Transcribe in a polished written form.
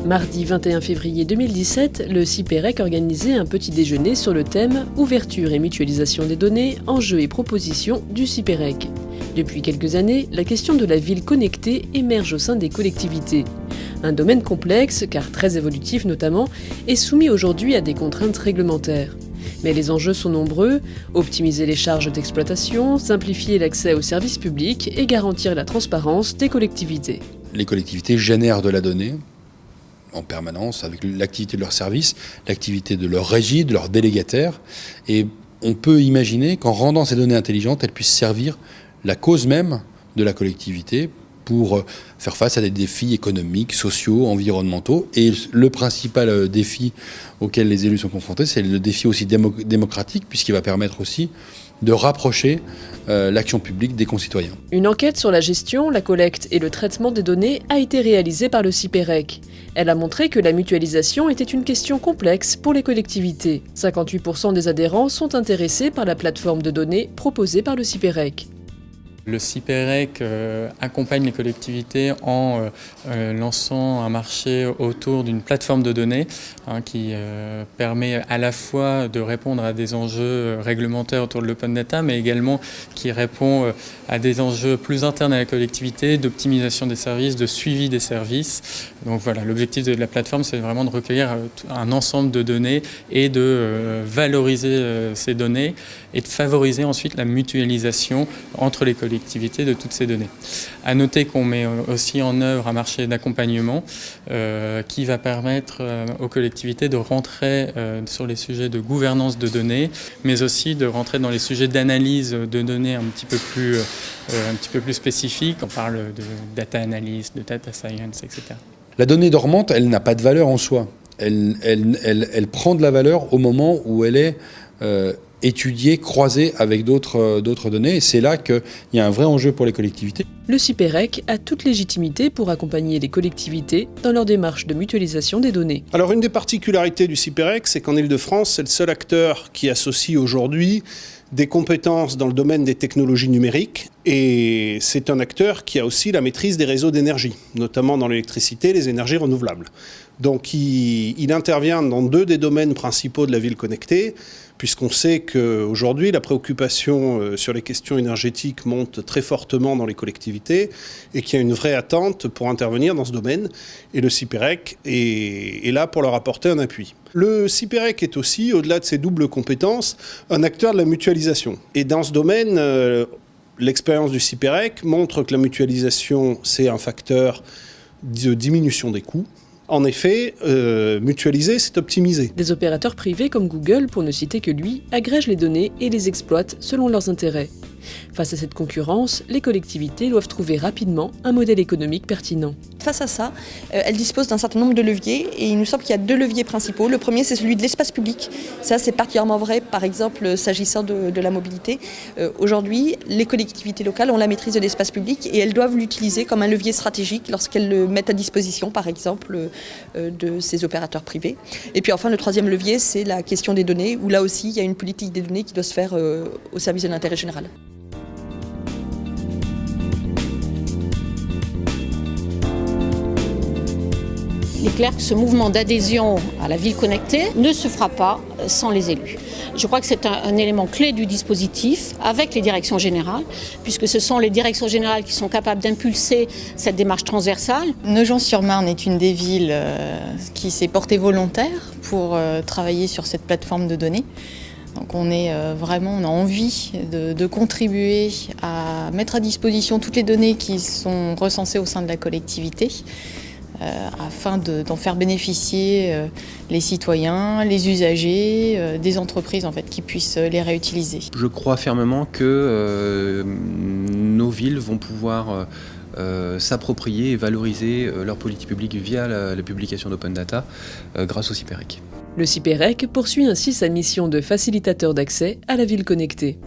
Mardi 21 février 2017, le CIPEREC organisait un petit déjeuner sur le thème « Ouverture et mutualisation des données, enjeux et propositions du CIPEREC ». Depuis quelques années, la question de la ville connectée émerge au sein des collectivités. Un domaine complexe, car très évolutif notamment, est soumis aujourd'hui à des contraintes réglementaires. Mais les enjeux sont nombreux, optimiser les charges d'exploitation, simplifier l'accès aux services publics et garantir la transparence des collectivités. Les collectivités génèrent de la donnée en permanence avec l'activité de leurs services, l'activité de leurs régies, de leurs délégataires. Et on peut imaginer qu'en rendant ces données intelligentes, elles puissent servir la cause même de la collectivité pour faire face à des défis économiques, sociaux, environnementaux. Et le principal défi auquel les élus sont confrontés, c'est le défi aussi démocratique, puisqu'il va permettre aussi de rapprocher l'action publique des concitoyens. Une enquête sur la gestion, la collecte et le traitement des données a été réalisée par le CIPEREC. Elle a montré que la mutualisation était une question complexe pour les collectivités. 58% des adhérents sont intéressés par la plateforme de données proposée par le CIPEREC. Le CIPEREC accompagne les collectivités en lançant un marché autour d'une plateforme de données qui permet à la fois de répondre à des enjeux réglementaires autour de l'open data, mais également qui répond à des enjeux plus internes à la collectivité, d'optimisation des services, de suivi des services. Donc voilà, l'objectif de la plateforme, c'est vraiment de recueillir un ensemble de données et de valoriser ces données et de favoriser ensuite la mutualisation entre les collectivités de toutes ces données. À noter qu'on met aussi en œuvre un marché d'accompagnement qui va permettre aux collectivités de rentrer sur les sujets de gouvernance de données, mais aussi de rentrer dans les sujets d'analyse de données un petit peu plus spécifiques. On parle de data analysis, de data science, etc. La donnée dormante, elle n'a pas de valeur en soi. Elle prend de la valeur au moment où elle est étudiée, croisée avec d'autres données. Et c'est là qu'il y a un vrai enjeu pour les collectivités. Le CIPEREC a toute légitimité pour accompagner les collectivités dans leur démarche de mutualisation des données. Alors une des particularités du CIPEREC, c'est qu'en Île-de-France, c'est le seul acteur qui associe aujourd'hui des compétences dans le domaine des technologies numériques, et c'est un acteur qui a aussi la maîtrise des réseaux d'énergie, notamment dans l'électricité et les énergies renouvelables. Donc il intervient dans deux des domaines principaux de la ville connectée, puisqu'on sait qu'aujourd'hui la préoccupation sur les questions énergétiques monte très fortement dans les collectivités et qu'il y a une vraie attente pour intervenir dans ce domaine, et le CIPEREC est là pour leur apporter un appui. Le CIPEREC est aussi, au-delà de ses doubles compétences, un acteur de la mutualisation. Et dans ce domaine, l'expérience du CIPEREC montre que la mutualisation, c'est un facteur de diminution des coûts. En effet, mutualiser, c'est optimiser. Des opérateurs privés comme Google, pour ne citer que lui, agrègent les données et les exploitent selon leurs intérêts. Face à cette concurrence, les collectivités doivent trouver rapidement un modèle économique pertinent. Face à ça, elles disposent d'un certain nombre de leviers, et il nous semble qu'il y a deux leviers principaux. Le premier, c'est celui de l'espace public. Ça, c'est particulièrement vrai, par exemple, s'agissant de la mobilité. Aujourd'hui, les collectivités locales ont la maîtrise de l'espace public et elles doivent l'utiliser comme un levier stratégique lorsqu'elles le mettent à disposition, par exemple, de ces opérateurs privés. Et puis enfin, le troisième levier, c'est la question des données, où là aussi, il y a une politique des données qui doit se faire au service de l'intérêt général. Il est clair que ce mouvement d'adhésion à la ville connectée ne se fera pas sans les élus. Je crois que c'est un élément clé du dispositif avec les directions générales, puisque ce sont les directions générales qui sont capables d'impulser cette démarche transversale. Nogent-sur-Marne est une des villes qui s'est portée volontaire pour travailler sur cette plateforme de données. Donc on a envie de contribuer à mettre à disposition toutes les données qui sont recensées au sein de la collectivité, afin d'en faire bénéficier les citoyens, les usagers, des entreprises en fait, qui puissent les réutiliser. Je crois fermement que nos villes vont pouvoir s'approprier et valoriser leur politique publique via la publication d'open data grâce au CIPEREC. Le CIPEREC poursuit ainsi sa mission de facilitateur d'accès à la ville connectée.